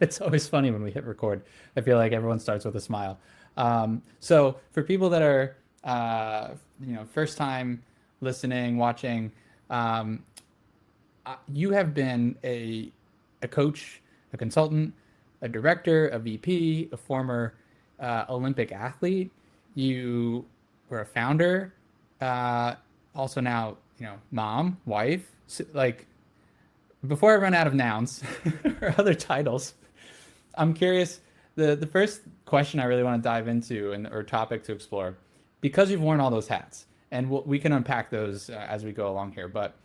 It's always funny when we hit record. I feel like everyone starts with a smile. So for people that are, first time listening, watching, um, you have been a coach, a consultant, a director, a VP, a former Olympic athlete. You were a founder, uh, also now, mom, wife. Like before I run out of nouns or other titles, I'm curious. The first question I really want to dive into and or topic to explore, because you've worn all those hats, and we can unpack those as we go along here. But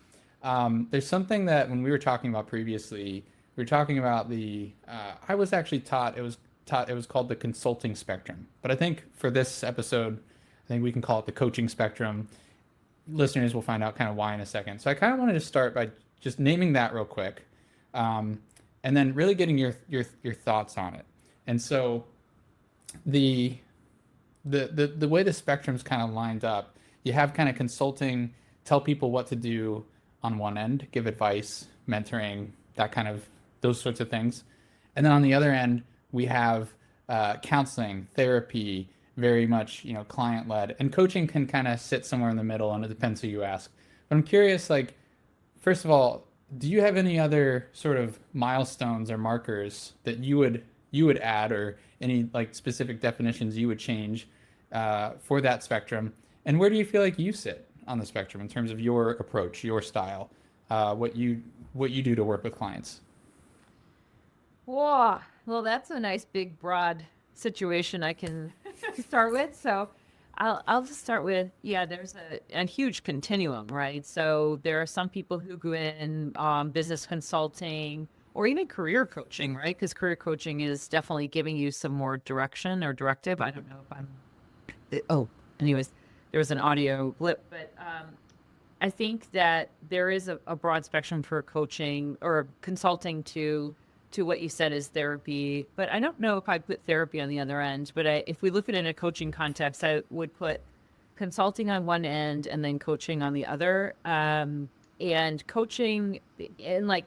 there's something that when we were talking about previously, we were talking about the. I was actually taught it was called the consulting spectrum. But I think for this episode, I think we can call it the coaching spectrum. Listeners will find out kind of why in a second. So I kind of wanted to start by just naming that real quick, um, and then really getting your thoughts on it. And so the the way the spectrum's kind of lined up, you have kind of consulting, tell people what to do on one end, give advice, mentoring, that kind of those sorts of things. And then on the other end, we have counseling, therapy, very much client led, and coaching can kind of sit somewhere in the middle, and it depends who you ask. But I'm curious, like first of all, do you have any other sort of milestones or markers that you would add, or any like specific definitions you would change for that spectrum? And where do you feel like you sit on the spectrum in terms of your approach, your style, what you do to work with clients? Whoa. Well, that's a nice big broad situation I can start with. So I'll just start with, yeah, there's a huge continuum, right? So there are some people who go in business consulting or even career coaching, right? Because career coaching is definitely giving you some more direction or directive. I don't know if I'm oh, anyways, there was an audio blip, but I think that there is a broad spectrum for coaching or consulting to what you said is therapy. But I don't know if I put therapy on the other end. But if we look at it in a coaching context, I would put consulting on one end and then coaching on the other. And coaching and like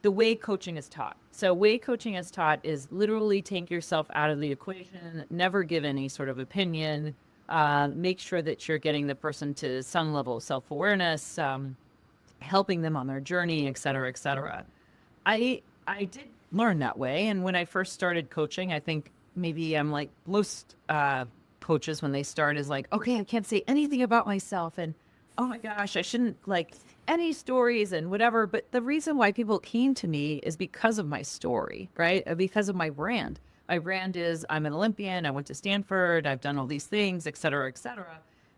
the way coaching is taught. So, way coaching is taught is literally take yourself out of the equation, never give any sort of opinion, make sure that you're getting the person to some level of self awareness, helping them on their journey, et cetera, et cetera. I did learn that way, and when I first started coaching, I think maybe I'm like most coaches when they start is like, okay, I can't say anything about myself, and oh my gosh, I shouldn't like any stories and whatever. But the reason why people came to me is because of my story, right? Because of my brand. My brand is I'm an Olympian. I went to Stanford. I've done all these things, et cetera, et cetera.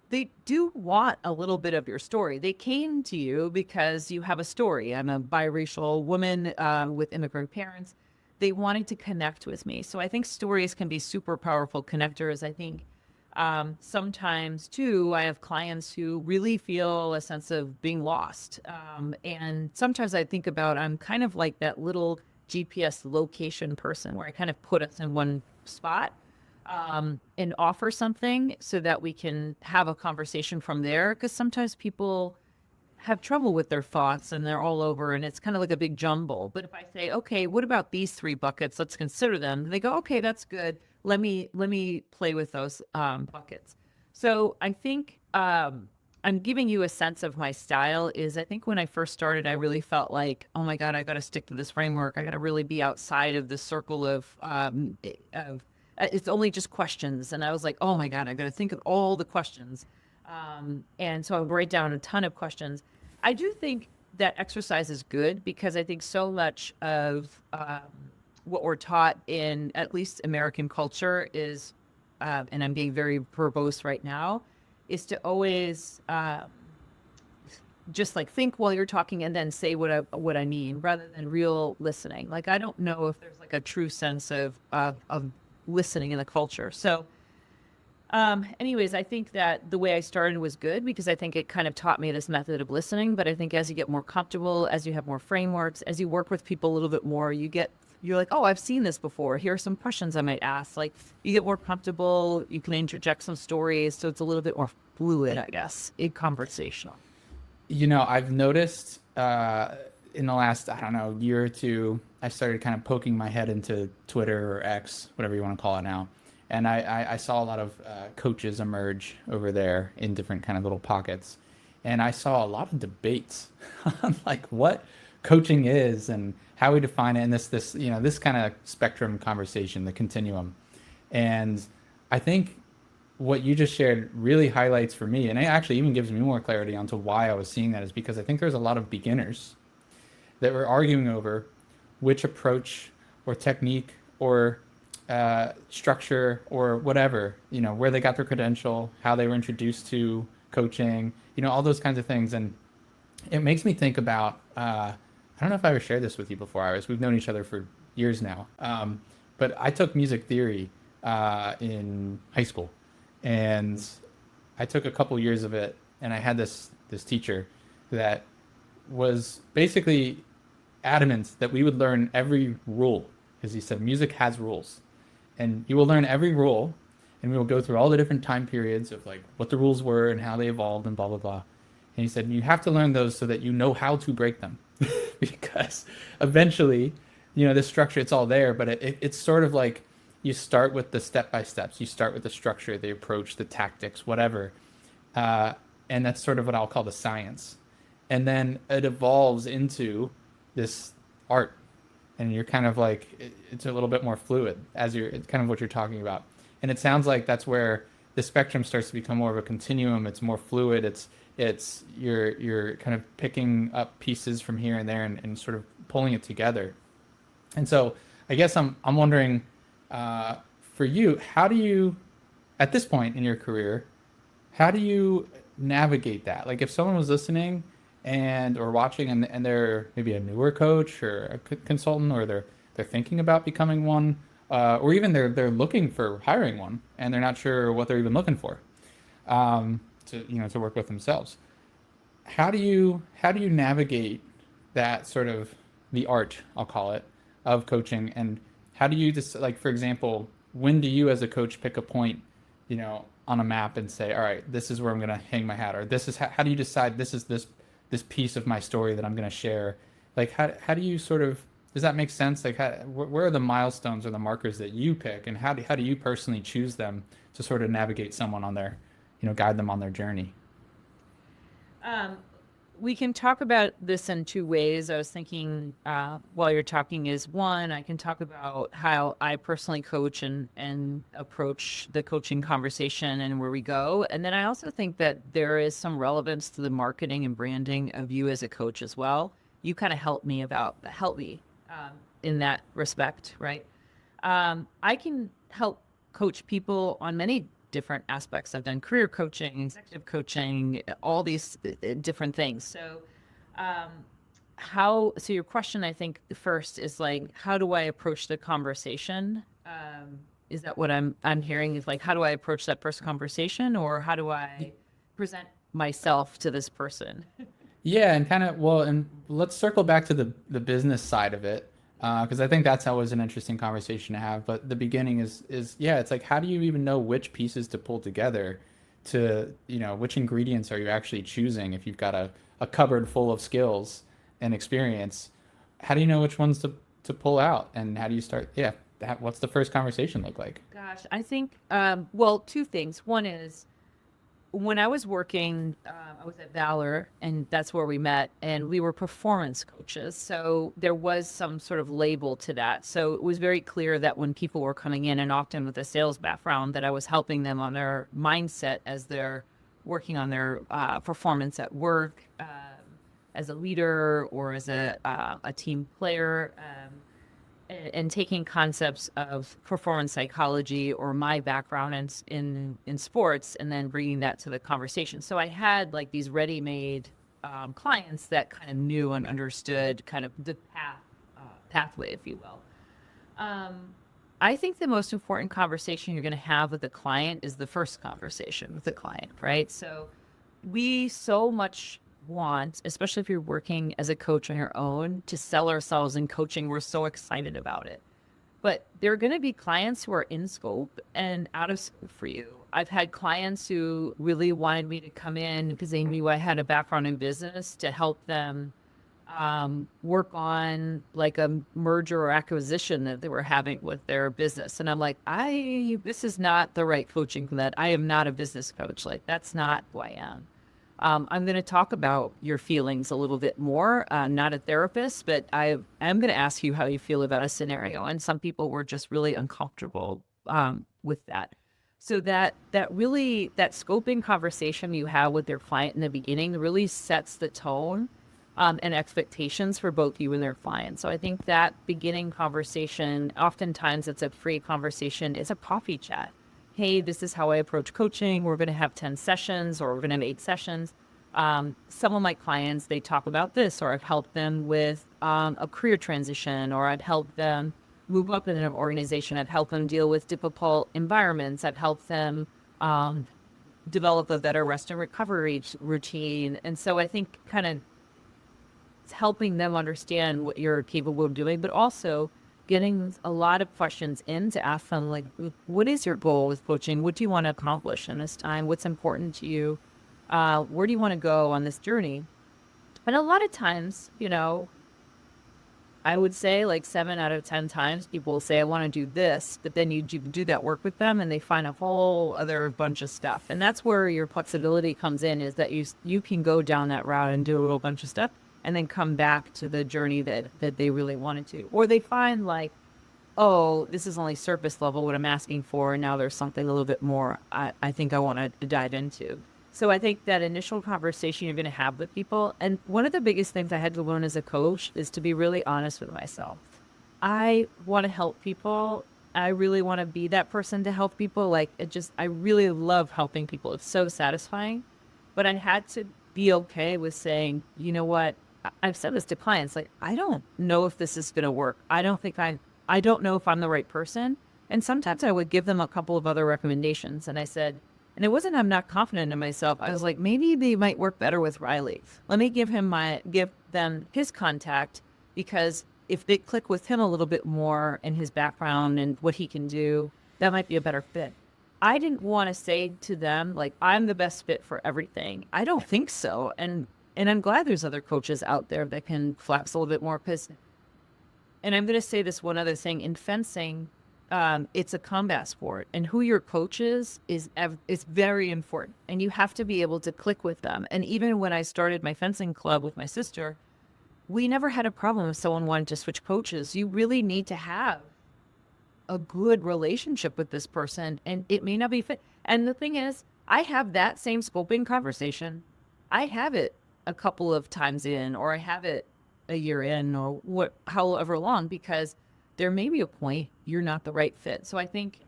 They do want a little bit of your story. They came to you because you have a story. I'm a biracial woman with immigrant parents. They wanted to connect with me. So I think stories can be super powerful connectors. I think sometimes, too, I have clients who really feel a sense of being lost. And sometimes I think about I'm kind of like that little GPS location person where I kind of put us in one spot and offer something so that we can have a conversation from there. Because sometimes people have trouble with their thoughts and they're all over and it's kind of like a big jumble. But if I say, okay, what about these three buckets? Let's consider them. They go, okay, that's good. Let me play with those buckets. So I think I'm giving you a sense of my style is I think when I first started, I really felt like, oh my God, I got to stick to this framework. I got to really be outside of the circle of it's only just questions. And I was like, oh my God, I got to think of all the questions. And so I would write down a ton of questions. I do think that exercise is good because I think so much of what we're taught in at least American culture is, and I'm being very verbose right now, is to always just like think while you're talking and then say what I mean rather than real listening. Like I don't know if there's like a true sense of listening in the culture. So anyways, I think that the way I started was good because I think it kind of taught me this method of listening. But I think as you get more comfortable, as you have more frameworks, as you work with people a little bit more, you're like, oh, I've seen this before. Here are some questions I might ask. Like you get more comfortable, you can interject some stories. So it's a little bit more fluid, I guess, in conversational. I've noticed in the last, I don't know, year or two, I started kind of poking my head into Twitter or X, whatever you want to call it now. And I saw a lot of coaches emerge over there in different kind of little pockets. And I saw a lot of debates on like what coaching is and how we define it, and this kind of spectrum conversation, the continuum. And I think what you just shared really highlights for me, and it actually even gives me more clarity onto why I was seeing that, is because I think there's a lot of beginners that were arguing over which approach or technique or structure or whatever, where they got their credential, how they were introduced to coaching, all those kinds of things. And it makes me think about, I don't know if I ever shared this with you before, Iris. We've known each other for years now. But I took music theory in high school, and I took a couple years of it, and I had this teacher that was basically adamant that we would learn every rule, because he said music has rules, and you will learn every rule, and we will go through all the different time periods of like what the rules were and how they evolved and blah blah blah. And he said you have to learn those so that you know how to break them, because eventually, this structure, it's all there, but it's sort of like you start with the step by steps, you start with the structure, the approach, the tactics, whatever, and that's sort of what I'll call the science, and then it evolves into this art, and you're kind of like it's a little bit more fluid as it's kind of what you're talking about. And it sounds like that's where the spectrum starts to become more of a continuum. It's more fluid. It's you're kind of picking up pieces from here and there, and sort of pulling it together. And so I guess I'm wondering, for you, how do you, at this point in your career, how do you navigate that? Like if someone was listening or watching, and they're maybe a newer coach or a consultant, or they're thinking about becoming one, or even they're looking for hiring one, and they're not sure what they're even looking for, to work with themselves. How do you navigate that sort of the art, I'll call it, of coaching, and how do you just, like, for example, when do you as a coach pick a point, on a map and say, all right, this is where I'm going to hang my hat, or this is how do you decide this is this piece of my story that I'm going to share? Like, how do you sort of, does that make sense? Like, where are the milestones or the markers that you pick, and how do you personally choose them to sort of navigate someone on their, guide them on their journey? We can talk about this in two ways. I was thinking while you're talking is, one, I can talk about how I personally coach and approach the coaching conversation and where we go. And then I also think that there is some relevance to the marketing and branding of you as a coach as well. You kind of help me in that respect, right? I can help coach people on many different aspects. I've done career coaching, executive coaching, all these different things. So, so your question, I think, first is like, how do I approach the conversation? Is that what I'm hearing? Is like, how do I approach that first conversation, or how do I present myself to this person? Yeah, and kind of, well, and let's circle back to the business side of it, because I think that's always an interesting conversation to have. But the beginning is yeah, it's like, how do you even know which pieces to pull together, to, which ingredients are you actually choosing if you've got a cupboard full of skills and experience? How do you know which ones to pull out, and how do you start? Yeah, what's the first conversation look like? Gosh, I think, well, two things. One is, when I was working, I was at Valor, and that's where we met, and we were performance coaches. So there was some sort of label to that. So it was very clear that when people were coming in, and often with a sales background, that I was helping them on their mindset as they're working on their performance at work, as a leader or as a team player. And taking concepts of performance psychology or my background in sports, and then bringing that to the conversation. So I had like these ready-made clients that kind of knew and understood kind of the pathway, if you will. I think the most important conversation you're going to have with the client is the first conversation with the client, right? So we so much want, especially if you're working as a coach on your own, to sell ourselves in coaching. We're so excited about it. But there are going to be clients who are in scope and out of scope for you. I've had clients who really wanted me to come in because they knew I had a background in business to help them work on like a merger or acquisition that they were having with their business. And I'm like, this is not the right coaching for that. I am not a business coach. Like, that's not who I am. I'm going to talk about your feelings a little bit more. I'm not a therapist, but I am going to ask you how you feel about a scenario. And some people were just really uncomfortable with that. So that really, that scoping conversation you have with your client in the beginning really sets the tone and expectations for both you and their client. So I think that beginning conversation, oftentimes it's a free conversation, it's a coffee chat. Hey, this is how I approach coaching. We're going to have 10 sessions or we're going to have 8 sessions. Some of my clients, they talk about this, or I've helped them with a career transition, or I've helped them move up in an organization. I've helped them deal with difficult environments. I've helped them develop a better rest and recovery routine. And so I think kind of it's helping them understand what you're capable of doing, but also getting a lot of questions in to ask them, like, what is your goal with coaching? What do you want to accomplish in this time? What's important to you? Where do you want to go on this journey? And a lot of times, I would say like 7 out of 10 times people will say, I want to do this, but then you do that work with them and they find a whole other bunch of stuff. And that's where your flexibility comes in, is that you can go down that route and do a whole bunch of stuff and then come back to the journey that they really wanted to. Or they find like, oh, this is only surface level what I'm asking for, and now there's something a little bit more I think I want to dive into. So I think that initial conversation you're going to have with people, and one of the biggest things I had to learn as a coach is to be really honest with myself. I want to help people. I really want to be that person to help people. Like, I really love helping people. It's so satisfying. But I had to be okay with saying, you know what? I've said this to clients, like, I don't know if this is going to work. I don't know if I'm the right person. And sometimes I would give them a couple of other recommendations. And I said, and it wasn't I'm not confident in myself. I was like, maybe they might work better with Riley. Let me give them his contact, because if they click with him a little bit more and his background and what he can do, that might be a better fit. I didn't want to say to them, like, I'm the best fit for everything. I don't think so. And I'm glad there's other coaches out there that can flex a little bit more, because, and I'm going to say this one other thing, in fencing, it's a combat sport, and who your coach is very important, and you have to be able to click with them. And even when I started my fencing club with my sister, we never had a problem if someone wanted to switch coaches. You really need to have a good relationship with this person, and it may not be fit. And the thing is, I have that same scoping conversation. I have it a couple of times in, or I have it a year in, or however long, because there may be a point you're not the right fit. So I think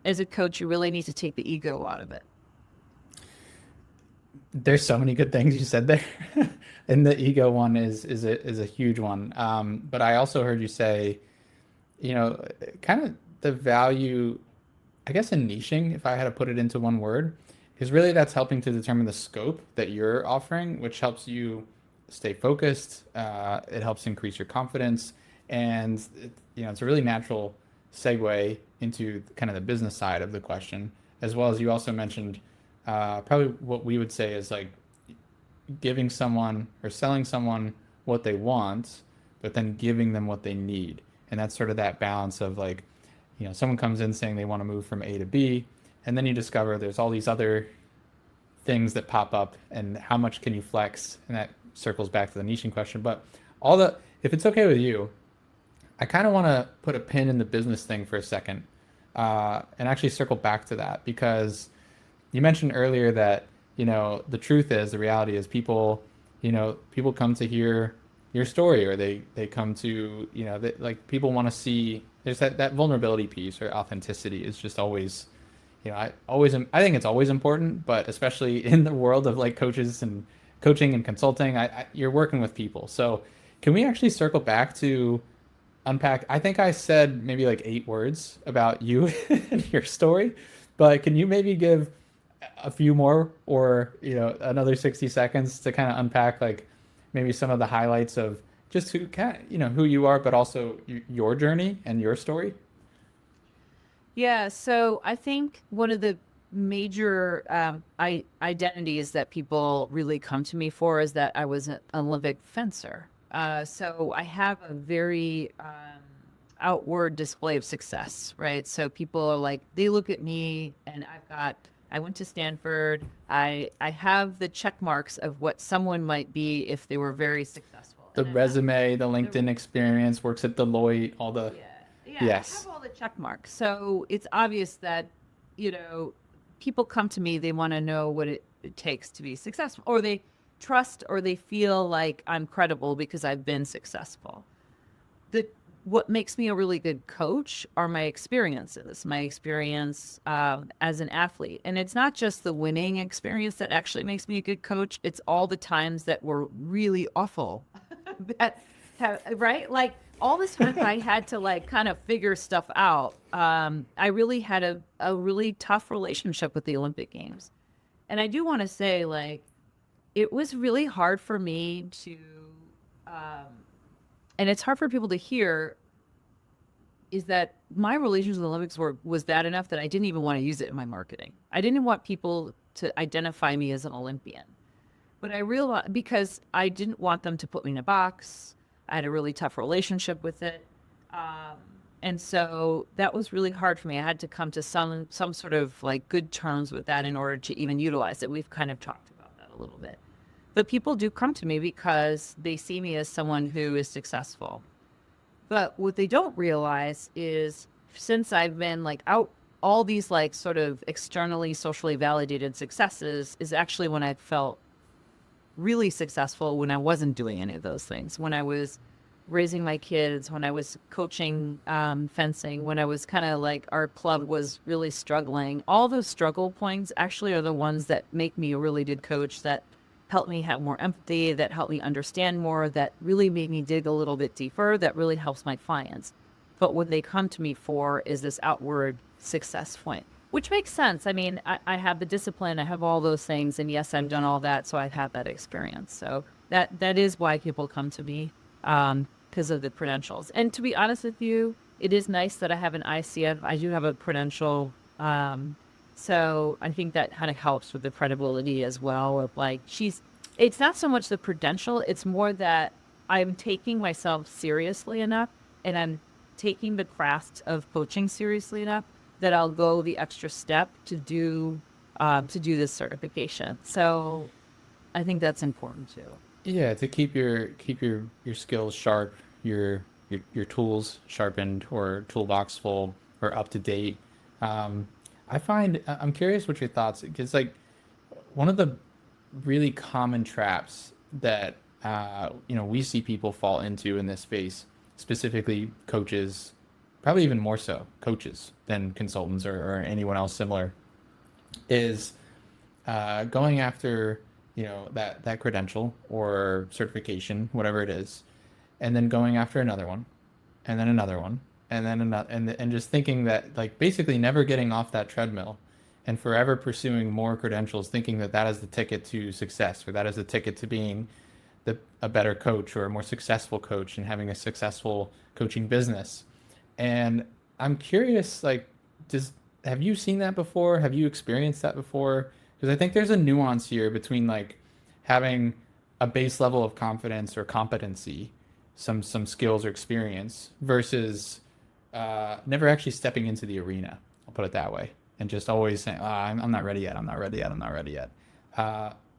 as a coach, you really need to take the ego out of it. There's so many good things you said there. And the ego one is a huge one. But I also heard you say, kind of the value, I guess, in niching, if I had to put it into one word, is really that's helping to determine the scope that you're offering, which helps you stay focused. It helps increase your confidence. And it's a really natural segue into kind of the business side of the question, as well as you also mentioned probably what we would say is like giving someone or selling someone what they want, but then giving them what they need. And that's sort of that balance of like, someone comes in saying they want to move from A to B, and then you discover there's all these other things that pop up, and how much can you flex? And that circles back to the niching question. But if it's okay with you, I kind of want to put a pin in the business thing for a second, and actually circle back to that, because you mentioned earlier that, the truth is, the reality is people come to hear your story, or they come to, like, people want to see, there's that vulnerability piece, or authenticity is just always, I think it's always important, but especially in the world of like coaches and coaching and consulting, you're working with people. So can we actually circle back to unpack? I think I said maybe like 8 words about you and your story, but can you maybe give a few more, or another 60 seconds to kind of unpack like maybe some of the highlights of just who you are, but also your journey and your story? Yeah, so I think one of the major identities that people really come to me for is that I was an Olympic fencer. So I have a very outward display of success, right? So people are like, they look at me and I went to Stanford. I have the check marks of what someone might be if they were very successful. The And I have resume, the the LinkedIn experience, works at Deloitte, all the yeah, yeah, I have yes. all the check marks. So it's obvious that, people come to me, they want to know what it takes to be successful, or they trust or they feel like I'm credible because I've been successful. The What makes me a really good coach are my experiences, my experience as an athlete. And it's not just the winning experience that actually makes me a good coach. It's all the times that were really awful that right? Like all this time I had to like kind of figure stuff out. I really had a really tough relationship with the Olympic Games. And I do want to say, like, it was really hard for me to, um, and it's hard for people to hear, is that my relations with the Olympics was bad enough that I didn't even want to use it in my marketing. I didn't want people to identify me as an Olympian. But I realized because I didn't want them to put me in a box. I had a really tough relationship with it. Um, and so that was really hard for me. I had to come to some sort of like good terms with that in order to even utilize it. We've kind of talked about that a little bit. But people do come to me because they see me as someone who is successful. But what they don't realize is since I've been like out all these like sort of externally socially validated successes is actually when I felt really successful when I wasn't doing any of those things. When I was raising my kids, when I was coaching fencing, when I was kind of like our club was really struggling. All those struggle points actually are the ones that make me a really good coach, that help me have more empathy, that help me understand more, that really made me dig a little bit deeper, that really helps my clients. But what they come to me for is this outward success point, which makes sense. I mean, I have the discipline, I have all those things, and yes, I've done all that, so I've had that experience. So that is why people come to me because of the credentials. And to be honest with you, it is nice that I have an ICF. I do have a credential. So I think that kind of helps with the credibility as well. Of like, it's not so much the credential, it's more that I'm taking myself seriously enough and I'm taking the craft of coaching seriously enough that I'll go the extra step to do this certification. So I think that's important too. Yeah, to keep your skills sharp, your tools sharpened or toolbox full or up to date. Um, I'm curious what your thoughts, because like one of the really common traps that we see people fall into in this space, specifically coaches, probably even more so coaches than consultants or anyone else similar, is going after that credential or certification, whatever it is, and then going after another one, and then another one, and then another, and just thinking that like basically never getting off that treadmill, and forever pursuing more credentials, thinking that that is the ticket to success, or that is the ticket to being a better coach or a more successful coach and having a successful coaching business. And I'm curious, like, does have you seen that before? Have you experienced that before? Because I think there's a nuance here between like having a base level of confidence or competency, some skills or experience, versus never actually stepping into the arena. I'll put it that way, and just always saying, I'm not ready yet. I'm not ready yet. I'm not ready yet."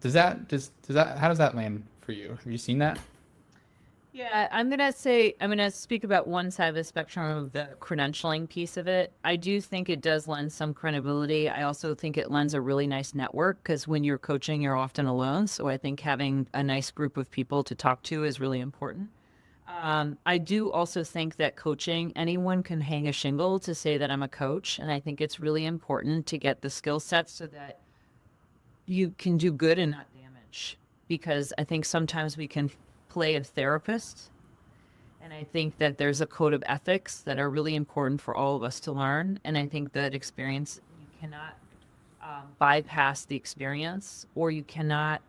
Does that how does that land for you? Have you seen that? Yeah, I'm gonna speak about one side of the spectrum of the credentialing piece of it. I do think it does lend some credibility. I also think it lends a really nice network because when you're coaching, you're often alone. So I think having a nice group of people to talk to is really important. I do also think that coaching, anyone can hang a shingle to say that I'm a coach. And I think it's really important to get the skill sets so that you can do good and not damage. Because I think sometimes we can play a therapist. And I think that there's a code of ethics that are really important for all of us to learn. And I think that experience, you cannot bypass the experience, or you cannot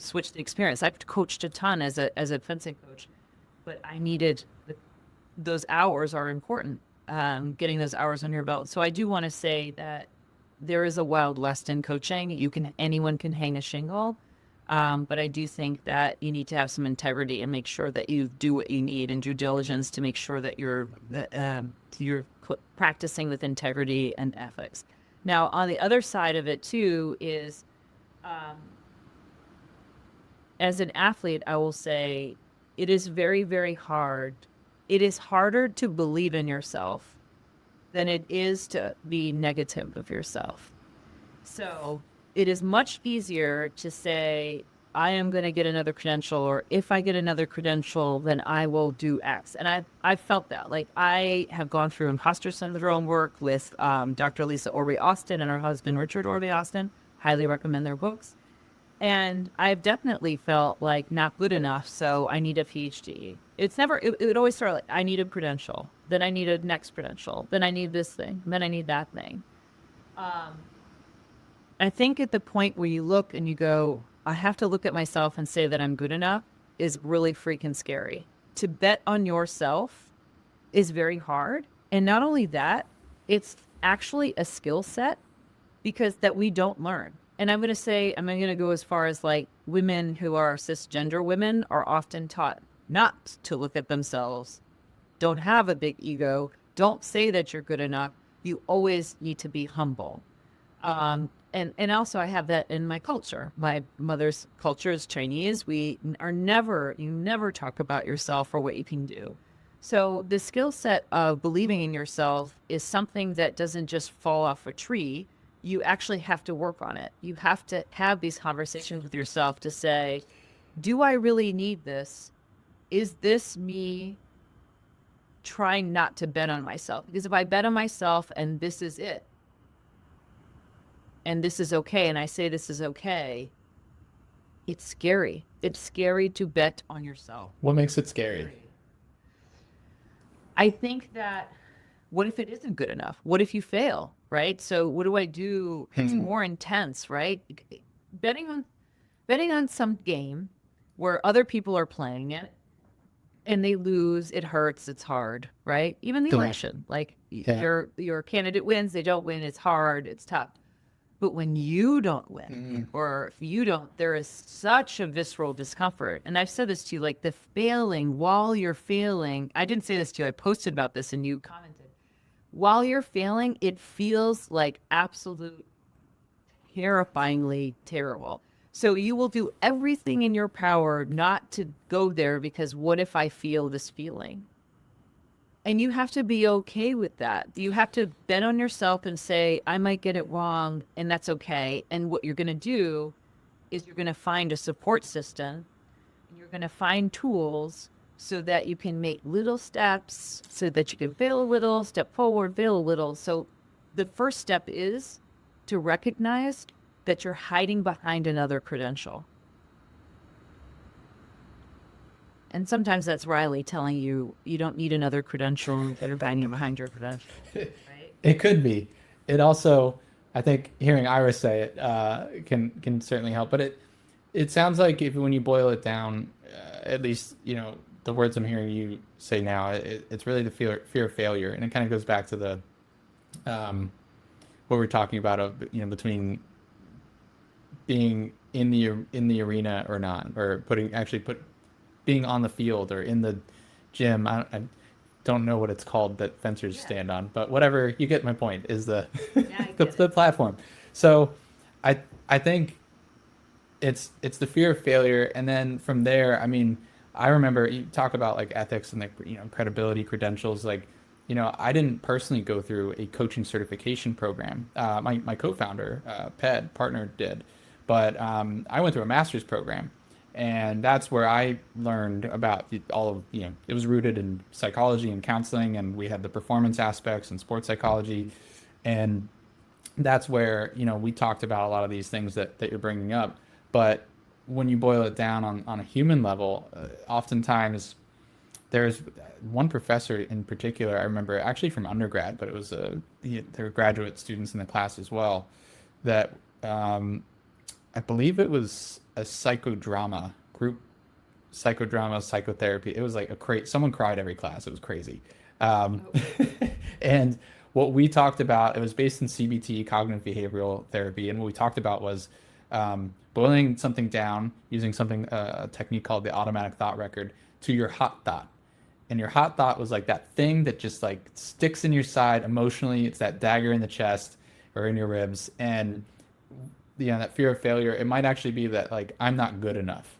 switch the experience. I've coached a ton as a fencing coach, but I needed those hours are important. Getting those hours on your belt. So I do want to say that there is a wild west in coaching. Anyone can hang a shingle. But I do think that you need to have some integrity and make sure that you do what you need and due diligence to make sure that you're practicing with integrity and ethics. Now, on the other side of it too is, as an athlete, I will say it is very, very hard. It is harder to believe in yourself than it is to be negative of yourself. So it is much easier to say, I am going to get another credential, or if I get another credential, then I will do X. And I've felt that. Like, I have gone through imposter syndrome work with Dr. Lisa Orby Austin and her husband, Richard Orby Austin. Highly recommend their books. And I've definitely felt like not good enough, so I need a PhD. It would always start like, I need a credential, then I need a next credential, then I need this thing, then I need that thing. I think at the point where you look and you go, I have to look at myself and say that I'm good enough is really freaking scary. To bet on yourself is very hard. And not only that, it's actually a skill set because that we don't learn. And I'm going to go as far as like women who are cisgender women are often taught not to look at themselves, don't have a big ego, don't say that you're good enough. You always need to be humble. And also I have that in my culture. My mother's culture is Chinese. You never talk about yourself or what you can do. So the skill set of believing in yourself is something that doesn't just fall off a tree. You actually have to work on it. You have to have these conversations with yourself to say, do I really need this? Is this me trying not to bet on myself? Because if I bet on myself and this is it, and this is okay, and I say this is okay, it's scary. It's scary to bet on yourself. What makes it scary? I think that, what if it isn't good enough? What if you fail, right? So what do I do? It's more intense, right? Betting on some game where other people are playing it and they lose, it hurts, it's hard, right? Even the election, like your candidate wins, they don't win, it's hard, it's tough. But when you don't win, or if you don't, there is such a visceral discomfort. And I've said this to you, like the failing while you're failing. I didn't say this to you. I posted about this and you commented. While you're failing, it feels like absolute terrifyingly terrible. So you will do everything in your power not to go there because what if I feel this feeling? And you have to be okay with that. You have to bet on yourself and say, I might get it wrong, and that's okay. And what you're going to do is you're going to find a support system, and you're going to find tools so that you can make little steps, so that you can fail a little, step forward, fail a little. So the first step is to recognize that you're hiding behind another credential. And sometimes that's Riley telling you, you don't need another credential that are banging behind your credential. Right? It could be. It also, I think hearing Iris say it can certainly help. But it sounds like when you boil it down, at least, the words I'm hearing you say now, it's really the fear of failure. And it kind of goes back to the, what we're talking about of, between being in the arena or not, or being on the field or in the gym. I don't know what it's called that fencers stand on, but whatever, you get my point, is the the platform. So I think it's the fear of failure. And then from there, I mean, I remember you talk about like ethics and like, credibility, credentials, like, I didn't personally go through a coaching certification program. My co-founder, partner did, but I went through a master's program. And that's where I learned about all of, it was rooted in psychology and counseling, and we had the performance aspects and sports psychology. And that's where, we talked about a lot of these things that you're bringing up. But when you boil it down on a human level, oftentimes there's one professor in particular, I remember actually from undergrad, but it was there were graduate students in the class as well, that I believe it was a group psychodrama, psychotherapy. It was like someone cried every class. It was crazy. And what we talked about, it was based in CBT, cognitive behavioral therapy, and what we talked about was boiling something down using something a technique called the automatic thought record to your hot thought. And your hot thought was like that thing that just like sticks in your side emotionally. It's that dagger in the chest or in your ribs. And that fear of failure, it might actually be that like I'm not good enough.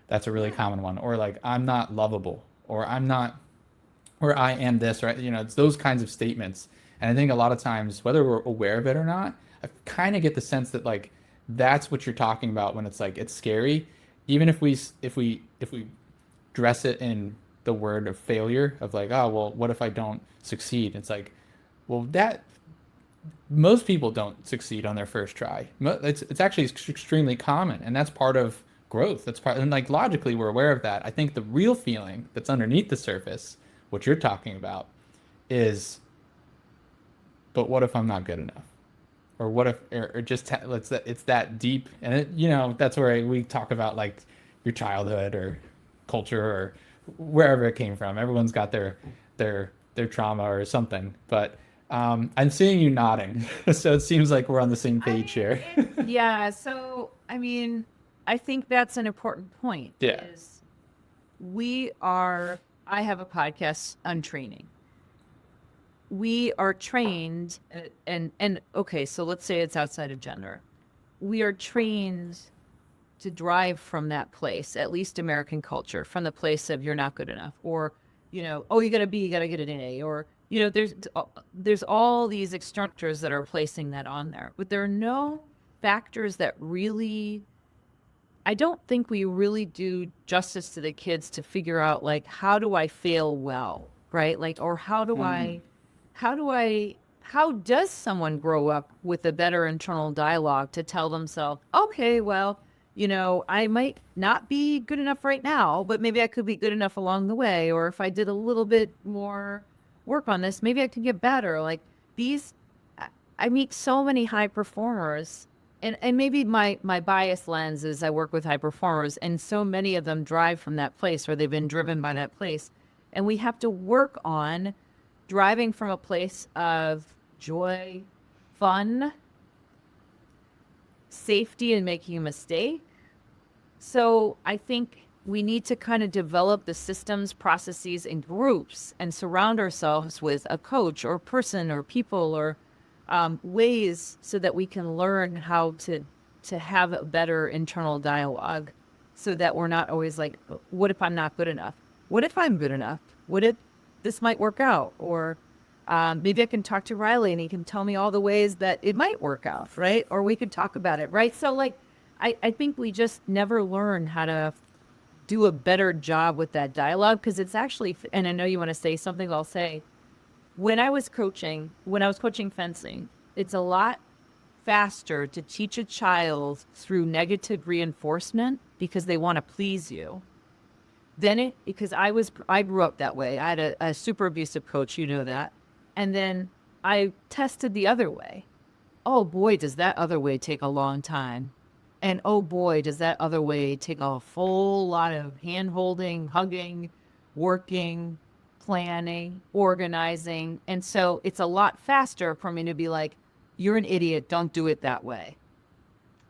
That's a really common one. Or like I'm not lovable, or I'm not, or I am this, right? It's those kinds of statements. And I think a lot of times, whether we're aware of it or not, I kind of get the sense that like that's what you're talking about when it's like it's scary. Even if we dress it in the word of failure, of like, oh well, what if I don't succeed? It's like, well, that most people don't succeed on their first try. It's actually extremely common, and that's part of growth. That's part, and like logically, we're aware of that. I think the real feeling that's underneath the surface, what you're talking about, is, but what if I'm not good enough? Or what if, or just it's that deep, and that's where we talk about like your childhood or culture or wherever it came from. Everyone's got their trauma or something, but I'm seeing you nodding, so it seems like we're on the same page here. Yeah. So, I think that's an important point. Yeah. Is I have a podcast on training. We are trained, and okay, so let's say it's outside of gender. We are trained to drive from that place, at least American culture, from the place of you're not good enough, or, oh, you got a B, you got to get an A, or, there's all these instructors that are placing that on there, but there are no factors that really, I don't think we really do justice to the kids to figure out like, how do I fail well, right? Like, or how does someone grow up with a better internal dialogue to tell themselves, okay, well, I might not be good enough right now, but maybe I could be good enough along the way. Or if I did a little bit more work on this, maybe I could get better. Like I meet so many high performers, and maybe my bias lens is I work with high performers, and so many of them drive from that place, or they've been driven by that place. And we have to work on driving from a place of joy, fun, safety, and making a mistake. So I think we need to kind of develop the systems, processes, and groups, and surround ourselves with a coach or person or people or ways so that we can learn how to have a better internal dialogue, so that we're not always like, what if I'm not good enough? What if I'm good enough? What if this might work out? Or maybe I can talk to Riley and he can tell me all the ways that it might work out, right? Or we could talk about it, right? So like, I think we just never learn how to do a better job with that dialogue, because it's actually, and I know you want to say something, I'll say, when I was coaching fencing, it's a lot faster to teach a child through negative reinforcement because they want to please you. Because I grew up that way. I had a super abusive coach, that. And then I tested the other way. Oh boy, does that other way take a long time. And oh boy, does that other way take a full lot of hand holding, hugging, working, planning, organizing. And so it's a lot faster for me to be like, you're an idiot, don't do it that way.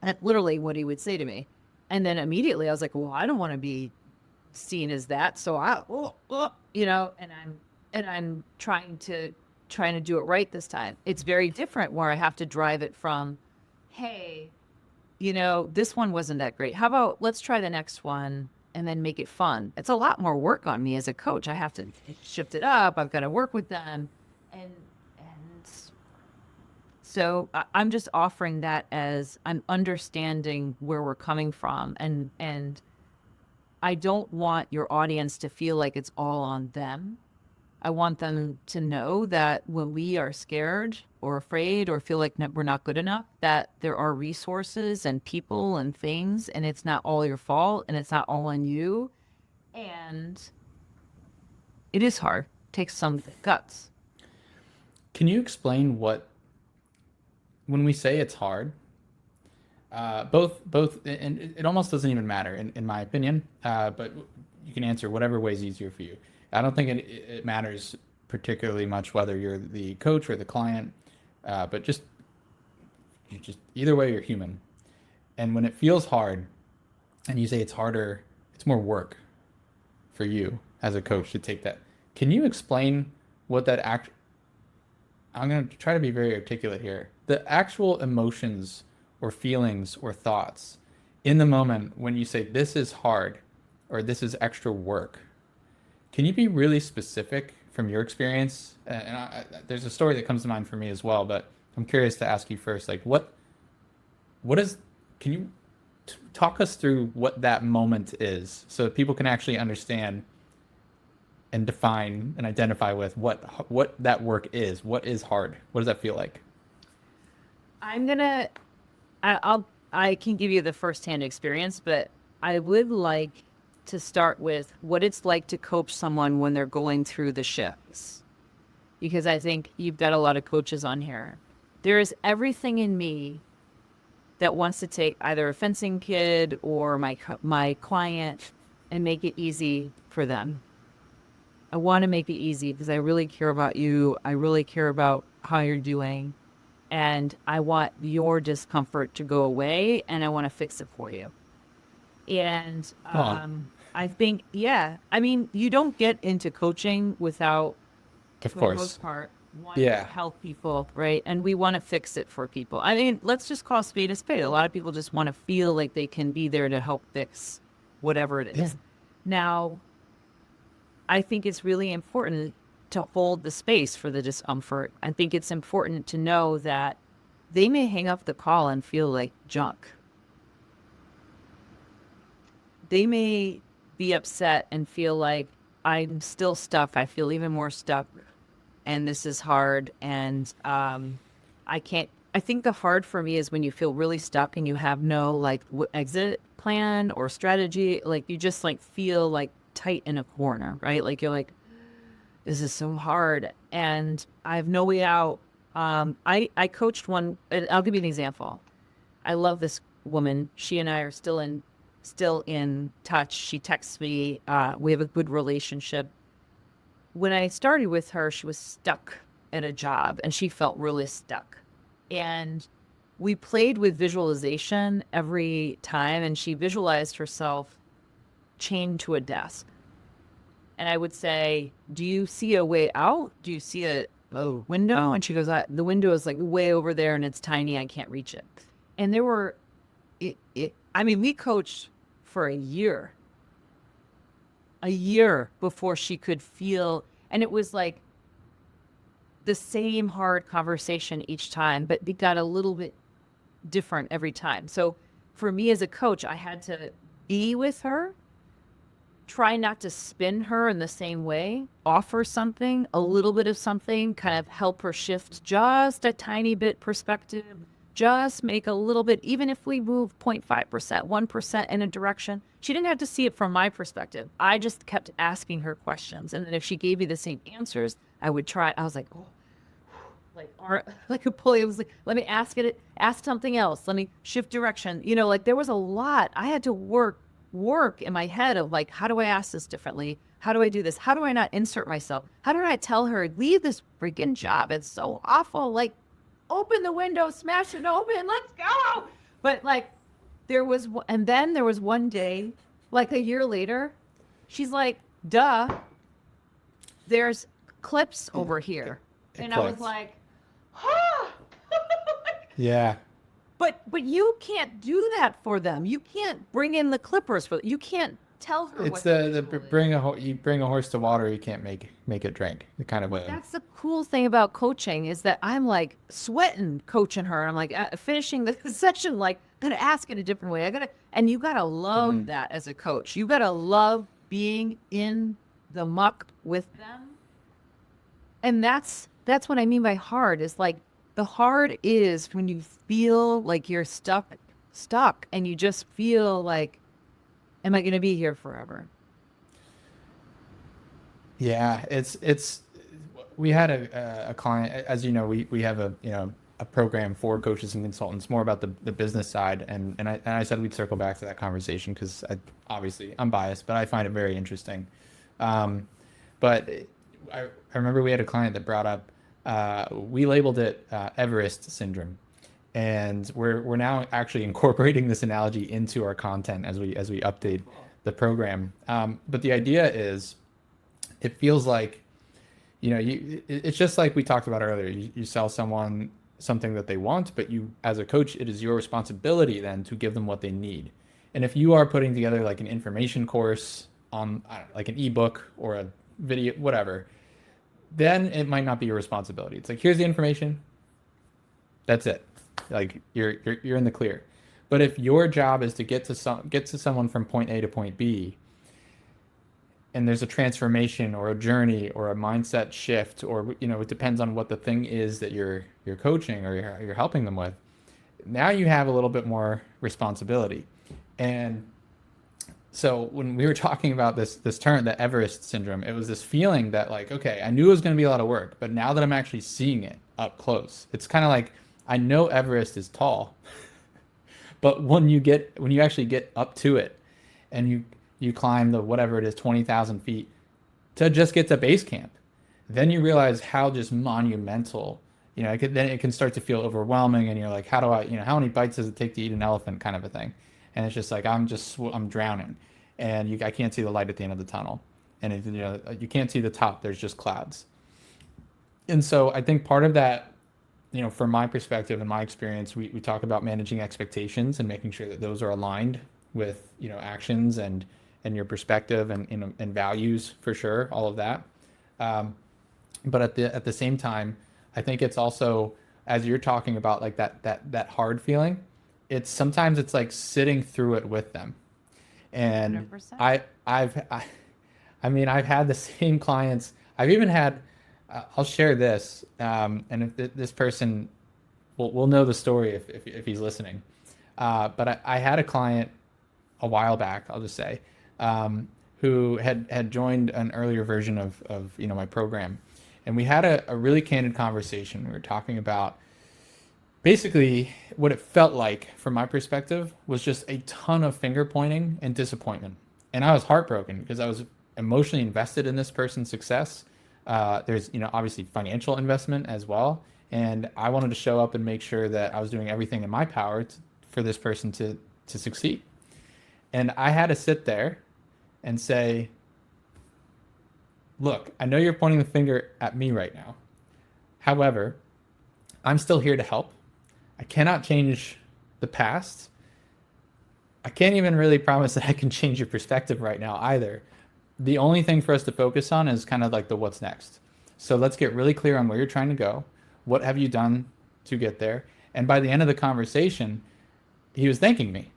That's literally what he would say to me. And then immediately I was like, well, I don't want to be seen as that. So and I'm trying to do it right this time. It's very different where I have to drive it from, hey, this one wasn't that great. How about let's try the next one and then make it fun. It's a lot more work on me as a coach. I have to shift it up. I've got to work with them. And so I'm just offering that as I'm understanding where we're coming from. And I don't want your audience to feel like it's all on them. I want them to know that when we are scared or afraid or feel like we're not good enough, that there are resources and people and things, and it's not all your fault and it's not all on you. And it is hard. It takes some guts. Can you explain when we say it's hard, both, and it almost doesn't even matter in my opinion, but you can answer whatever way is easier for you. I don't think it matters particularly much whether you're the coach or the client, but just either way, you're human. And when it feels hard, and you say it's harder, it's more work for you as a coach to take that. Can you explain what that act? I'm going to try to be very articulate here. The actual emotions or feelings or thoughts in the moment when you say this is hard or this is extra work. Can you be really specific from your experience? There's a story that comes to mind for me as well, but I'm curious to ask you first, like what is, can you talk us through what that moment is so that people can actually understand and define and identify with what that work is. What is hard? What does that feel like? I'm gonna, I can give you the firsthand experience, but I would like to start with what it's like to coach someone when they're going through the shifts, because I think you've got a lot of coaches on here. There is everything in me that wants to take either a fencing kid or my client and make it easy for them. I want to make it easy because I really care about you. I really care about how you're doing. And I want your discomfort to go away and I want to fix it for you. And Oh, I think, yeah, I mean, you don't get into coaching without, of for the most course. part, wanting to Yeah. help people, right? And we want to fix it for people. I mean, let's just call a spade a spade. A lot of people just want to feel like they can be there to help fix whatever it Yeah. is. Now, I think it's really important to hold the space for the discomfort. I think it's important to know that they may hang up the call and feel like junk. They may be upset and feel like I'm still stuck. I feel even more stuck and this is hard. And I can't, I think the hard for me is when you feel really stuck and you have no like exit plan or strategy. Like you just like feel like tight in a corner, right? Like you're like, this is so hard and I have no way out. I coached one, I'll give you an example. I love this woman. She and I are still in touch. She texts me. We have a good relationship. When I started with her, she was stuck at a job and she felt really stuck. And we played with visualization every time and she visualized herself chained to a desk. And I would say, do you see a way out? Do you see a window? And she goes, the window is like way over there and it's tiny. I can't reach it. And there were, I mean, we coached for a year before she could feel, and it was like the same hard conversation each time, but it got a little bit different every time. So for me as a coach, I had to be with her, try not to spin her in the same way, offer something, a little bit of something, kind of help her shift just a tiny bit perspective, just make a little bit, even if we move 0.5%, 1% in a direction. She didn't have to see it from my perspective. I just kept asking her questions. And then if she gave me the same answers, I would try. I was like, oh, like a pulley. It was like, let me ask something else. Let me shift direction. You know, like there was a lot. I had to work in my head of like, how do I ask this differently? How do I do this? How do I not insert myself? How do I tell her, leave this freaking job? It's so awful. Like, open the window, smash it open, let's go. But like, and then there was one day, like a year later, she's like, duh, there's clips over here. And I was Clicked. like, huh. Yeah. But you can't do that for them. You can't bring in the clippers you can't tell her It's what the tool is. you bring a horse to water, you can't make it drink. The kind of way. That's the cool thing about coaching is that I'm like sweating coaching her. I'm like finishing the session, like gonna ask it a different way. And you gotta love that as a coach. You gotta love being in the muck with them. And that's what I mean by hard is like the hard is when you feel like you're stuck and you just feel like, am I gonna be here forever? Yeah, it's we had a client, as you know, we have a program for coaches and consultants more about the business side, and I said we'd circle back to that conversation because obviously I'm biased, but I find it very interesting. But I remember we had a client that brought up, we labeled it Everest syndrome. And we're now actually incorporating this analogy into our content as we update the program. But the idea is, it feels like, it's just like we talked about earlier. You sell someone something that they want, but you, as a coach, it is your responsibility then to give them what they need. And if you are putting together like an information course on, I don't know, like an ebook or a video, whatever, then it might not be your responsibility. It's like, here's the information, that's it. Like you're in the clear. But if your job is to get to someone from point A to point B, and there's a transformation or a journey or a mindset shift, or it depends on what the thing is that you're coaching or you're helping them with, now you have a little bit more responsibility. And so when we were talking about this term, the Everest syndrome, it was this feeling that, like, okay, I knew it was going to be a lot of work, but now that I'm actually seeing it up close, it's kind of like, I know Everest is tall, but when you actually get up to it, and you climb the, whatever it is, 20,000 feet to just get to base camp, then you realize how just monumental, then it can start to feel overwhelming, and you're like, how do I, how many bites does it take to eat an elephant, kind of a thing. And it's just like, I'm drowning, and I can't see the light at the end of the tunnel, and you can't see the top. There's just clouds. And so I think part of that, from my perspective and my experience, we talk about managing expectations and making sure that those are aligned with, actions and your perspective and values, for sure, all of that. But at the same time, I think it's also, as you're talking about, like that hard feeling, sometimes it's like sitting through it with them. And 100%. I mean, I've had the same clients. I've even had, I'll share this, and if this person will know the story if he's listening. But I had a client a while back, I'll just say, who had joined an earlier version of my program, and we had a really candid conversation. We were talking about, basically, what it felt like from my perspective was just a ton of finger pointing and disappointment. And I was heartbroken because I was emotionally invested in this person's success. There's, obviously financial investment as well. And I wanted to show up and make sure that I was doing everything in my power for this person to succeed. And I had to sit there and say, look, I know you're pointing the finger at me right now. However, I'm still here to help. I cannot change the past. I can't even really promise that I can change your perspective right now either. The only thing for us to focus on is kind of like the what's next. So let's get really clear on where you're trying to go. What have you done to get there? And by the end of the conversation, he was thanking me.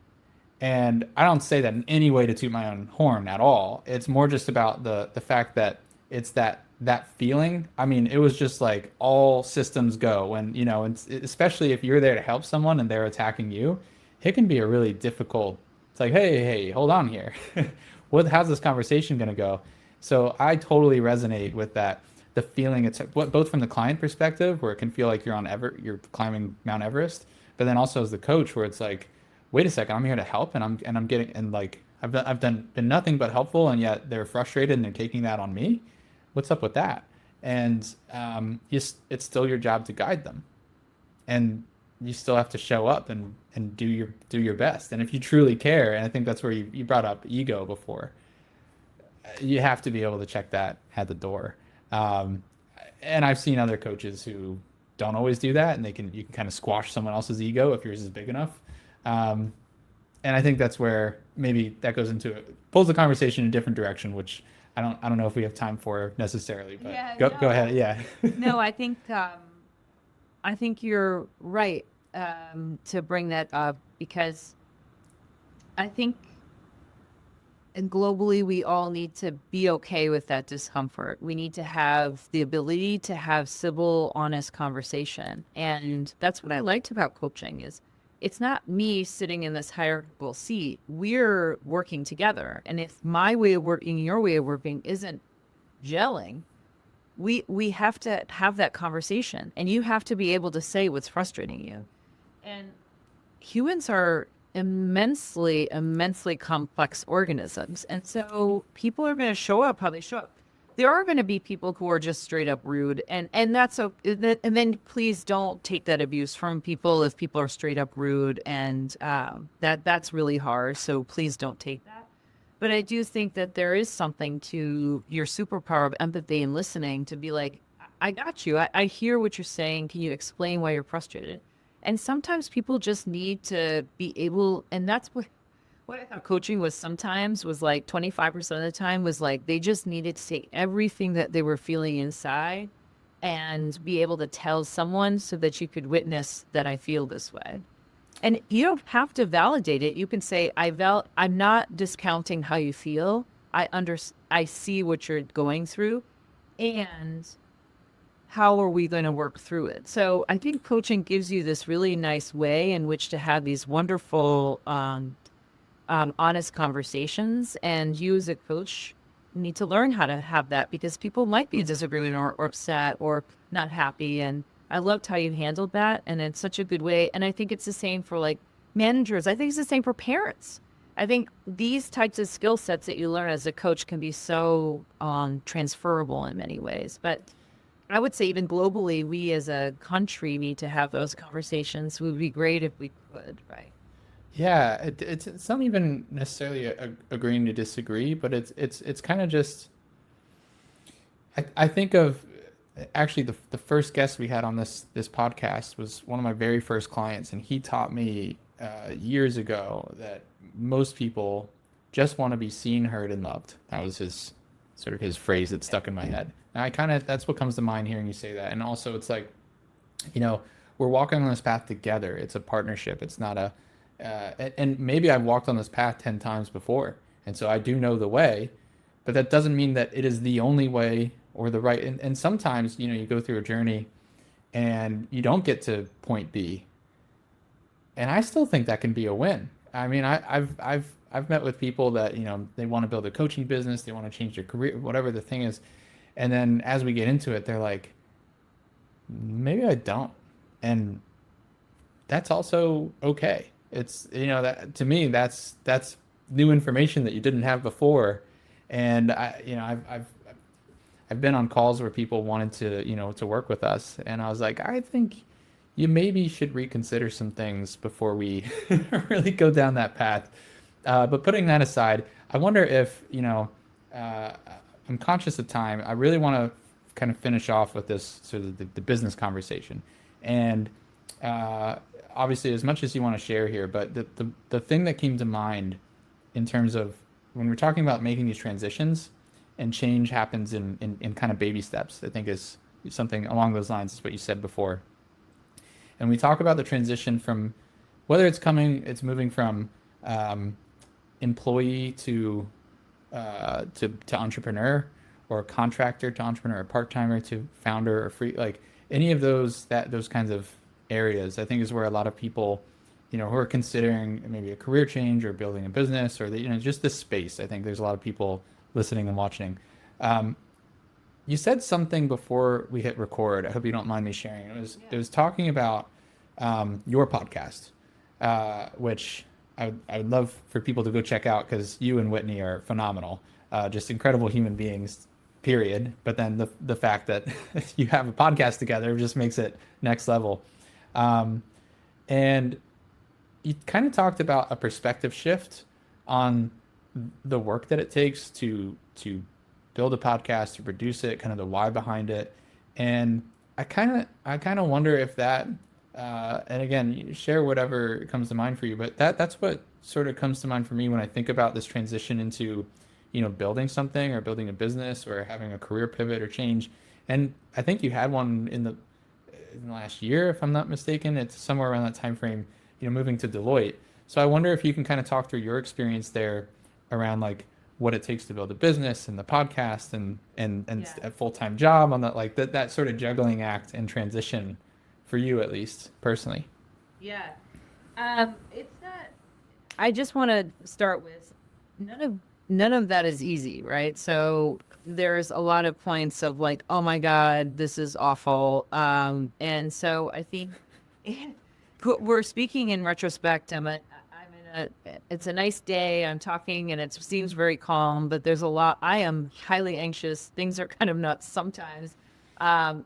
And I don't say that in any way to toot my own horn at all. It's more just about the fact that it's that feeling. I mean, it was just like all systems go when, and especially if you're there to help someone and they're attacking you, it can be a really difficult, it's like, hey, hold on here. How's this conversation going to go? So I totally resonate with that. The feeling, it's both from the client perspective, where it can feel like you're climbing Mount Everest, but then also as the coach, where it's like, wait a second, I'm here to help, and I'm getting, and like been nothing but helpful, and yet they're frustrated and they're taking that on me. What's up with that? And it's still your job to guide them, and you still have to show up and do your best. And if you truly care, and I think that's where you brought up ego before, you have to be able to check that at the door. And I've seen other coaches who don't always do that, and you can kind of squash someone else's ego if yours is big enough. And I think that's where maybe that pulls the conversation in a different direction, which I don't know if we have time for necessarily, but Yeah, go no. ahead. Yeah. No, I think you're right, to bring that up, because I think, and globally, we all need to be okay with that discomfort. We need to have the ability to have civil, honest conversation. And that's what I liked about coaching is it's not me sitting in this hierarchical seat. We're working together. And if my way of working, your way of working isn't gelling, we have to have that conversation. And you have to be able to say what's frustrating you. And humans are immensely complex organisms. And so people are going to show up how they show up. there are going to be people who are just straight up rude, and that's okay. And then please don't take that abuse from people if people are straight up rude, and that's really hard. So please don't take that. But I do think that there is something to your superpower of empathy and listening to be like, I got you. I hear what you're saying. Can you explain why you're frustrated? And sometimes people just need to be able, and that's what I thought coaching was sometimes was like 25% of the time was like they just needed to take everything that they were feeling inside and be able to tell someone so that you could witness that I feel this way. And you don't have to validate it. You can say, I'm not discounting how you feel. I see what you're going through, and how are we going to work through it? So I think coaching gives you this really nice way in which to have these wonderful honest conversations, and you as a coach need to learn how to have that because people might be disagreeing or upset or not happy. And I loved how you handled that, and in such a good way. And I think it's the same for like managers. I think it's the same for parents. I think these types of skill sets that you learn as a coach can be so transferable in many ways. But I would say even globally, we as a country need to have those conversations. It would be great if we could, right? Yeah, it's not even necessarily agreeing to disagree, but it's kind of just. I think of actually the first guest we had on this podcast was one of my very first clients, and he taught me years ago that most people just want to be seen, heard, and loved. That was his sort of his phrase that stuck in my head. And I kind of that's what comes to mind hearing you say that. And also, it's like, we're walking on this path together. It's a partnership. It's not a and maybe I've walked on this path 10 times before, and so I do know the way, but that doesn't mean that it is the only way or the right. And sometimes, you go through a journey and you don't get to point B, and I still think that can be a win. I mean, I've met with people that they want to build a coaching business, they want to change their career, whatever the thing is, and then as we get into it, they're like, maybe I don't, and that's also okay. It's that to me that's new information that you didn't have before, and I've been on calls where people wanted to work with us, and I was like, I think you maybe should reconsider some things before we really go down that path. But putting that aside, I wonder if I'm conscious of time. I really want to kind of finish off with this sort of the business conversation, and obviously as much as you want to share here, but the thing that came to mind in terms of when we're talking about making these transitions and change happens in kind of baby steps, I think is something along those lines is what you said before. And we talk about the transition from whether it's moving from employee to entrepreneur, or contractor to entrepreneur, or part-timer to founder, or free, like any of those kinds of areas, I think is where a lot of people, who are considering maybe a career change or building a business, or just this space. I think there's a lot of people listening and watching. You said something before we hit record. I hope you don't mind me sharing. It was talking about your podcast, which I would love for people to go check out, because you and Whitney are phenomenal, just incredible human beings, period. But then the fact that you have a podcast together just makes it next level. And you kind of talked about a perspective shift on the work that it takes to build a podcast, to produce it, kind of the why behind it. And I kind of wonder if that, and again, you share whatever comes to mind for you, but that's what sort of comes to mind for me when I think about this transition into, building something, or building a business, or having a career pivot or change. And I think you had one in the last year, if I'm not mistaken. It's somewhere around that time frame, moving to Deloitte. So I wonder if you can kind of talk through your experience there around like what it takes to build a business and the podcast and Yeah. a full-time job on that, like that sort of juggling act and transition for you, at least personally. Yeah. It's not. I just want to start with none of that is easy, right? So there's a lot of points of like, oh my God, this is awful. And so I think we're speaking in retrospect. I'm in it's a nice day. I'm talking and it seems very calm, but there's a lot. I am highly anxious. Things are kind of nuts sometimes.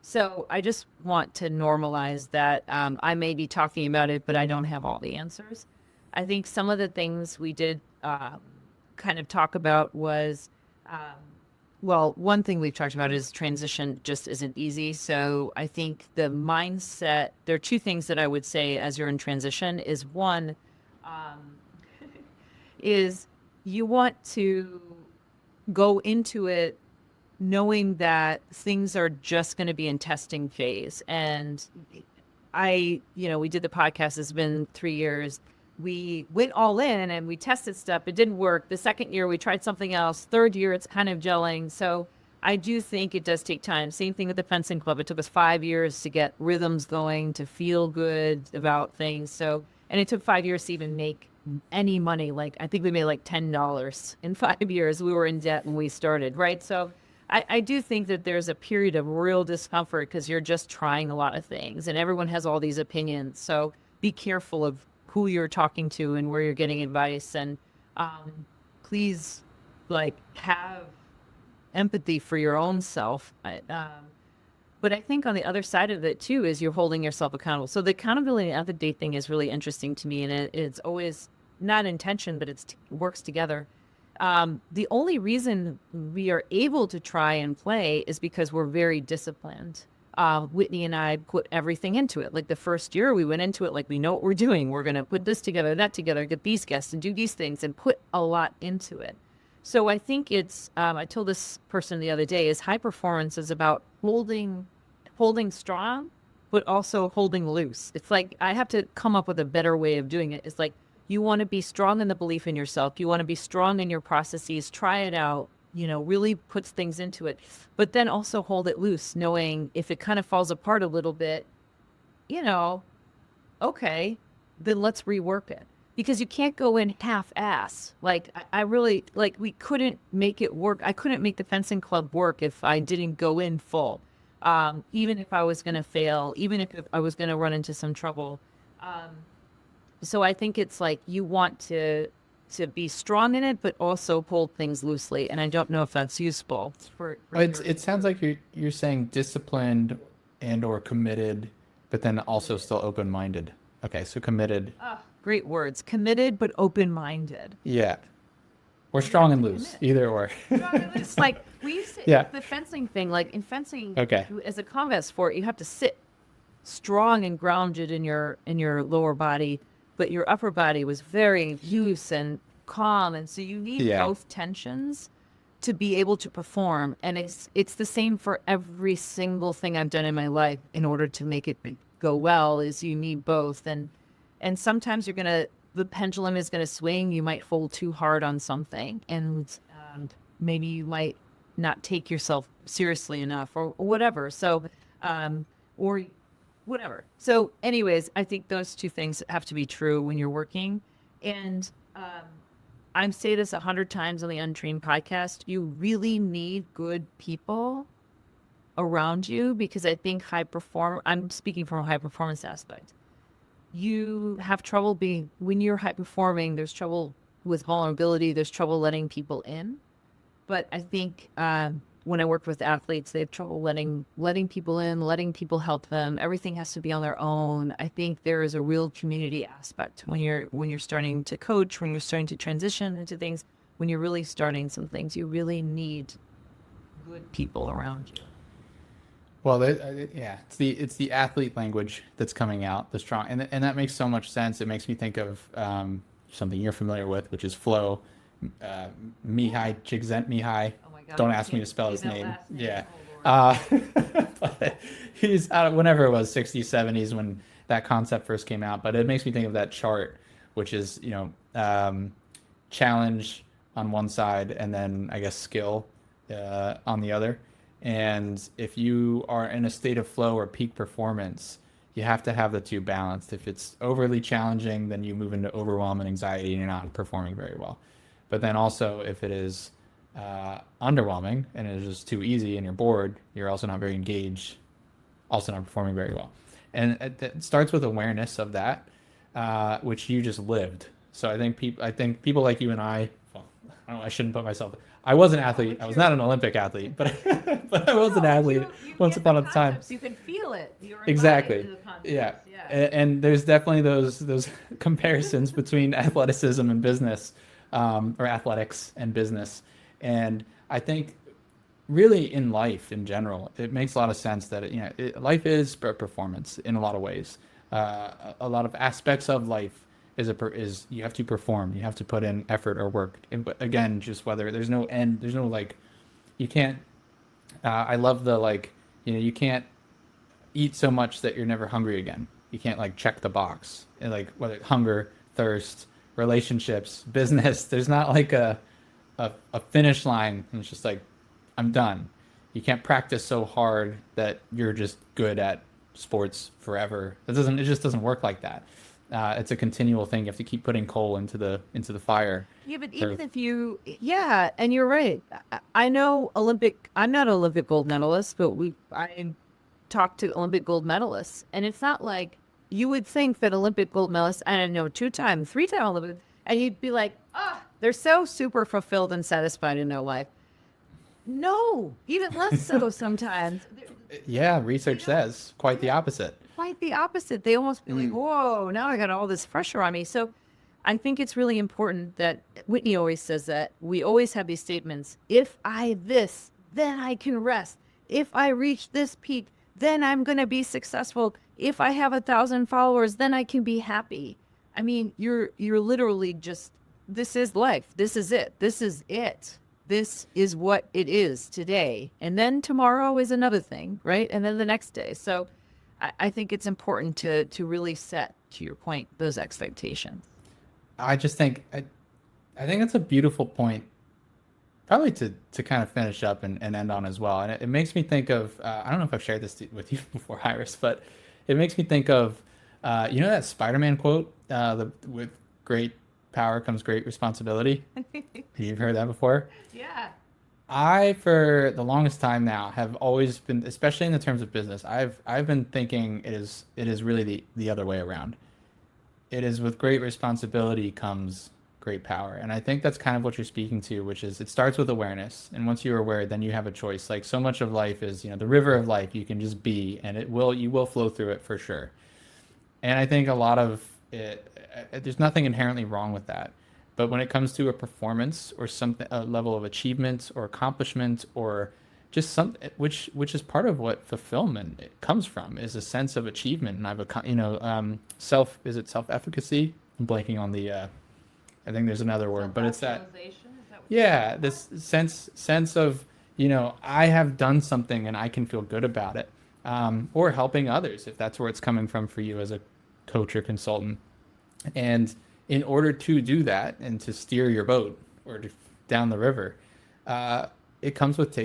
So I just want to normalize that. I may be talking about it, but I don't have all the answers. I think some of the things we did kind of talk about was, well, one thing we've talked about is transition just isn't easy. So I think the mindset, there are two things that I would say as you're in transition is one, um, is you want to go into it knowing that things are just going to be in testing phase. And we did the podcast. It's been 3 years. We went all in and we tested stuff. It didn't work. The second year, we tried something else. Third year, it's kind of gelling. So I do think it does take time. Same thing with the fencing club. It took us 5 years to get rhythms going, to feel good about things. So, and it took 5 years to even make any money. Like, I think we made like $10 in 5 years. We were in debt when we started, right? So I do think that there's a period of real discomfort because you're just trying a lot of things and everyone has all these opinions. So be careful of who you're talking to and where you're getting advice. And please, like, have empathy for your own self. But I think on the other side of it too is you're holding yourself accountable. So the accountability and empathy thing is really interesting to me, and it's always not intention, but it's works together. The only reason we are able to try and play is because we're very disciplined. Whitney and I put everything into it. Like the first year we went into it, like we know what we're doing. We're going to put this together, that together, get these guests and do these things and put a lot into it. So I think it's, I told this person the other day, is high performance is about holding strong, but also holding loose. It's like, I have to come up with a better way of doing it. It's like, you want to be strong in the belief in yourself. You want to be strong in your processes, try it out, really puts things into it, but then also hold it loose, knowing if it kind of falls apart a little bit, okay, then let's rework it. Because you can't go in half-ass. Like, I really, like, we couldn't make it work. I couldn't make the fencing club work if I didn't go in full. Even if I was going to fail, even if I was going to run into some trouble. So I think it's like you want to be strong in it, but also hold things loosely. And I don't know if that's useful for It sounds like you're saying disciplined and or committed, but then also still open-minded. Okay, so committed. Great words. Committed, but open-minded. Yeah. Or strong and loose, either or. It's like we used to, Yeah. the fencing thing, like in fencing, Okay. as a combat sport, you have to sit strong and grounded in your lower body, but your upper body was very loose and calm, and so you need Yeah. both tensions to be able to perform. And it's the same for every single thing I've done in my life. In order to make it go well, is you need both. And sometimes the pendulum is gonna swing. You might hold too hard on something, and maybe you might not take yourself seriously enough, or whatever. So, or whatever. So, anyways, I think those two things have to be true when you're working. And I say this 100 times on the Untrained podcast. You really need good people around you, because I think I'm speaking from a high performance aspect. You have trouble when you're high performing, there's trouble with vulnerability, there's trouble letting people in. But I think when I work with athletes, they have trouble letting people in, letting people help them. Everything has to be on their own. I think there is a real community aspect when you're starting to coach, when you're starting to transition into things, when you're really starting some things, you really need good people around you. Well, yeah, it's the athlete language that's coming out, the strong, and that makes so much sense. It makes me think of something you're familiar with, which is flow. Mihai Csikszentmihalyi. Oh my God, Don't I ask me to can't spell say his that name. last name. Yeah, Oh, Lord. but he's whenever it was 60s, 70s when that concept first came out. But it makes me think of that chart, which is challenge on one side and then I guess skill on the other. And if you are in a state of flow or peak performance, you have to have the two balanced. If it's overly challenging, then you move into overwhelm and anxiety and you're not performing very well. But then also, if it is underwhelming and it is just too easy and you're bored, you're also not very engaged, also not performing very well. And it starts with awareness of that, which you just lived. So I think people like you and well, I don't know, I shouldn't put myself. I was an athlete. I was not an Olympic athlete, but but I was an No, but athlete you once get the upon a time. concepts. You can feel it. You're embodied Exactly. the Yeah. concepts. Yeah. And there's definitely those comparisons between athleticism and business, or athletics and business. And I think really in life in general, it makes a lot of sense that life is performance in a lot of ways. A lot of aspects of life is you have to perform, you have to put in effort or work. And but again, just whether there's no end, there's no like, you can't. I love the like, you can't eat so much that you're never hungry again. You can't like check the box. And like whether hunger, thirst, relationships, business, there's not like a finish line. And it's just like, I'm done. You can't practice so hard that you're just good at sports forever. It just doesn't work like that. It's a continual thing. You have to keep putting coal into the fire. Yeah, but Or- even if yeah, and you're right. I know I'm not an Olympic gold medalist, but I talked to Olympic gold medalists, and it's not like you would think that Olympic gold medalists, I don't know, 2-time, 3-time Olympic, and you'd be like, they're so super fulfilled and satisfied in their life. No, even less so sometimes. yeah, research says quite the opposite. Quite the opposite. They almost be like, whoa, now I got all this pressure on me. So I think it's really important that Whitney always says that we always have these statements. If I this, then I can rest. If I reach this peak, then I'm going to be successful. If I have 1,000 followers, then I can be happy. I mean, you're literally just, this is life. This is it. This is it. This is what it is today. And then tomorrow is another thing, right? And then the next day. So I think it's important to really set, to your point, those expectations. I just think I think that's a beautiful point, probably to kind of finish up and end on as well. And it makes me think of I don't know if I've shared this with you before, Iris, but it makes me think of that Spider-Man quote, with great power comes great responsibility. You've heard that before? Yeah. I, for the longest time now, have always been, especially in the terms of business, I've been thinking it is really the other way around. It is with great responsibility comes great power. And I think that's kind of what you're speaking to, which is it starts with awareness. And once you're aware, then you have a choice. Like so much of life is, the river of life, you can just be, and you will flow through it for sure. And I think a lot of it, there's nothing inherently wrong with that. But when it comes to a performance or something, a level of achievement or accomplishment or just something, which is part of what fulfillment it comes from, is a sense of achievement. And is it self-efficacy? I'm blanking on the, I think there's another word, but it's that, yeah, this sense of, I have done something and I can feel good about it. Or helping others, if that's where it's coming from for you as a coach or consultant. And in order to do that and to steer your boat down the river, it comes with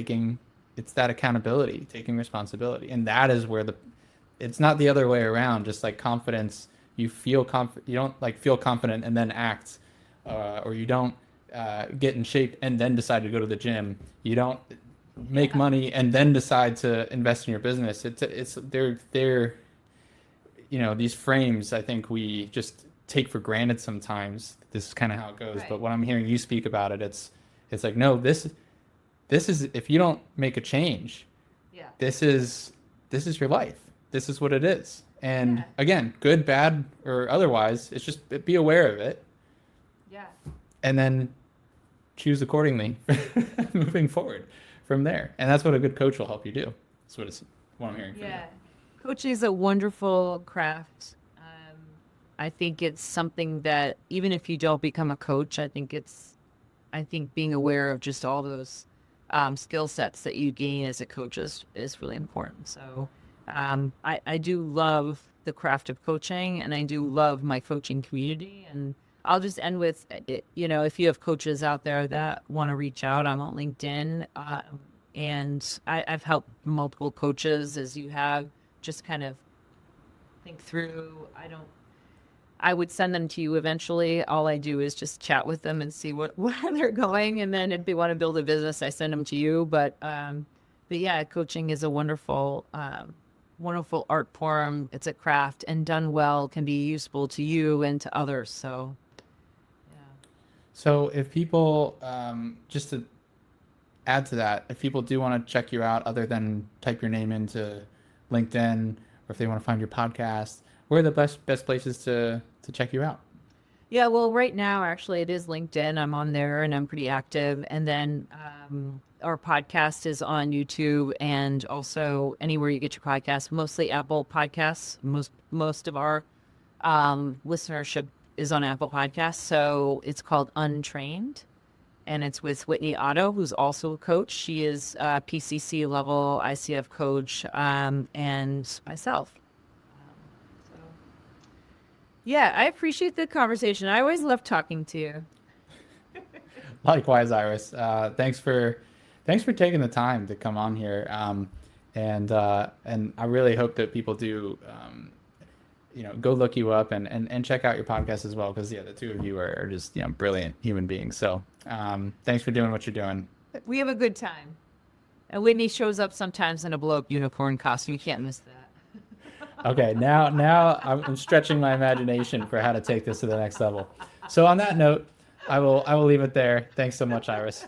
it's that accountability, taking responsibility. And that is where it's not the other way around, just like confidence. You don't like feel confident and then act, or you don't get in shape and then decide to go to the gym. You don't make money and then decide to invest in your business. They're these frames, I think we just take for granted sometimes. This is kind of how it goes. Right. But when I'm hearing you speak about it, it's like, no, this is, if you don't make a change, Yeah. this is your life. This is what it is. And Yeah. again, good, bad, or otherwise, it's just be aware of it Yeah. and then choose accordingly moving forward from there. And that's what a good coach will help you do. That's what I'm hearing from you. Yeah. Coaching is a wonderful craft. I think it's something that even if you don't become a coach, I think being aware of just all those skill sets that you gain as a coach is really important. So I do love the craft of coaching, and I do love my coaching community. And I'll just end with, if you have coaches out there that want to reach out, I'm on LinkedIn. And I've helped multiple coaches, as you have, just kind of think through. I would send them to you eventually. All I do is just chat with them and see where they're going. And then if they want to build a business, I send them to you. But yeah, coaching is a wonderful art form. It's a craft, and done well can be useful to you and to others. So So if people, just to add to that, if people do want to check you out, other than type your name into LinkedIn, or if they want to find your podcast, where are the best places to check you out? Yeah, well, right now, actually, it is LinkedIn. I'm on there and I'm pretty active. And then our podcast is on YouTube and also anywhere you get your podcasts, mostly Apple Podcasts. Most of our listenership is on Apple Podcasts. So it's called Untrained, and it's with Whitney Otto, who's also a coach. She is a PCC level ICF coach, and myself. So, yeah, I appreciate the conversation. I always love talking to you. Likewise, Iris. Thanks for taking the time to come on here. And I really hope that people do, go look you up and check out your podcast as well, because yeah, the two of you are just brilliant human beings. So thanks for doing what you're doing. We have a good time. And Whitney shows up sometimes in a blow up unicorn costume. You can't miss that. Okay, now I'm stretching my imagination for how to take this to the next level. So on that note, I will leave it there. Thanks so much, Iris.